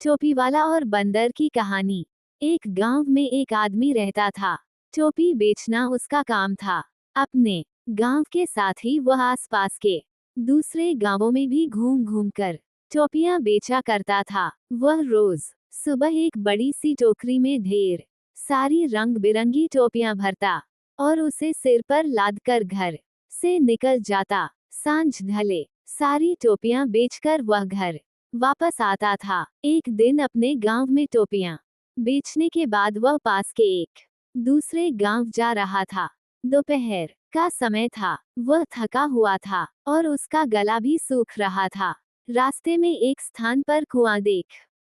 टोपी वाला और बंदर की कहानी। एक गांव में एक आदमी रहता था। टोपी बेचना उसका काम था। अपने गांव के साथ ही वह आसपास के दूसरे गांवों में भी घूम घूम कर टोपियां बेचा करता था। वह रोज सुबह एक बड़ी सी टोकरी में ढेर सारी रंग बिरंगी टोपियां भरता और उसे सिर पर लादकर घर से निकल जाता। सांझ ढले सारी टोपियां बेचकर वह घर वापस आता था। एक दिन अपने गांव में टोपियां बेचने के बाद वह पास के एक दूसरे गांव जा रहा था। दोपहर का समय था। वह थका हुआ था और उसका गला भी सूख रहा था। रास्ते में एक स्थान पर कुआं देख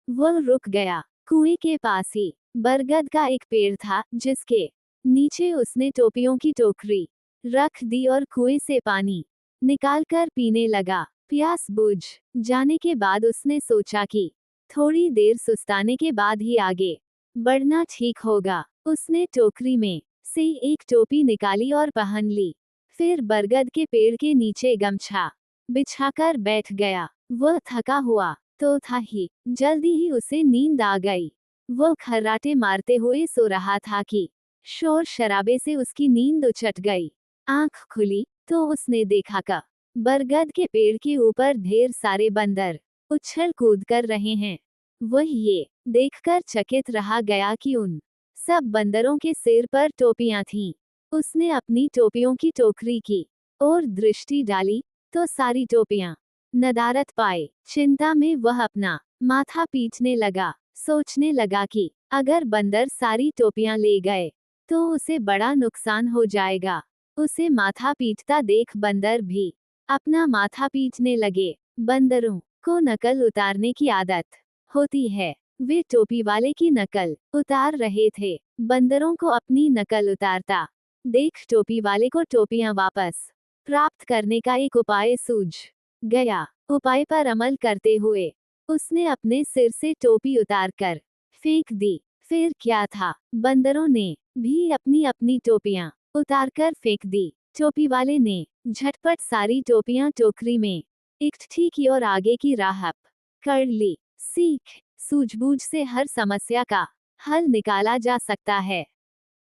वह रुक गया। कुएं के पास ही बरगद का एक पेड़ था, जिसके नीचे उसने टोपियों की टोकरी रख दी और कुएं से पानी निकालकर पीने लगा। प्यास बुझ जाने के बाद उसने सोचा कि थोड़ी देर सुस्ताने के बाद ही आगे बढ़ना ठीक होगा। उसने टोकरी में से एक टोपी निकाली और पहन ली। फिर बरगद के पेड़ के नीचे गमछा बिछाकर बैठ गया। वह थका हुआ तो था ही, जल्दी ही उसे नींद आ गई। वह खर्राटे मारते हुए सो रहा था कि शोर शराबे से उसकी नींद उचट गई। आंख खुली तो उसने देखा कि बरगद के पेड़ के ऊपर ढेर सारे बंदर उछल कूद कर रहे हैं। वह ये देखकर चकित रहा गया कि उन सब बंदरों के सिर पर टोपियां थीं। उसने अपनी टोपियों की टोकरी की ओर दृष्टि डाली तो सारी टोपियां नदारद पाए। चिंता में वह अपना माथा पीटने लगा। सोचने लगा कि अगर बंदर सारी टोपियां ले गए तो उसे बड़ा नुकसान हो जाएगा। उसे माथा पीटता देख बंदर भी अपना माथा पीटने लगे। बंदरों को नकल उतारने की आदत होती है। वे टोपी वाले की नकल उतार रहे थे। बंदरों को अपनी नकल उतारता देख टोपी वाले को टोपियां वापस प्राप्त करने का एक उपाय सूझ गया। उपाय पर अमल करते हुए उसने अपने सिर से टोपी उतारकर फेंक दी। फिर क्या था, बंदरों ने भी अपनी अपनी टोपियां उतारकर फेंक दी। टोपी वाले ने झटपट सारी टोपियां टोकरी में इकट्ठी की और आगे की राह कर ली। सीख, सूझबूझ से हर समस्या का हल निकाला जा सकता है।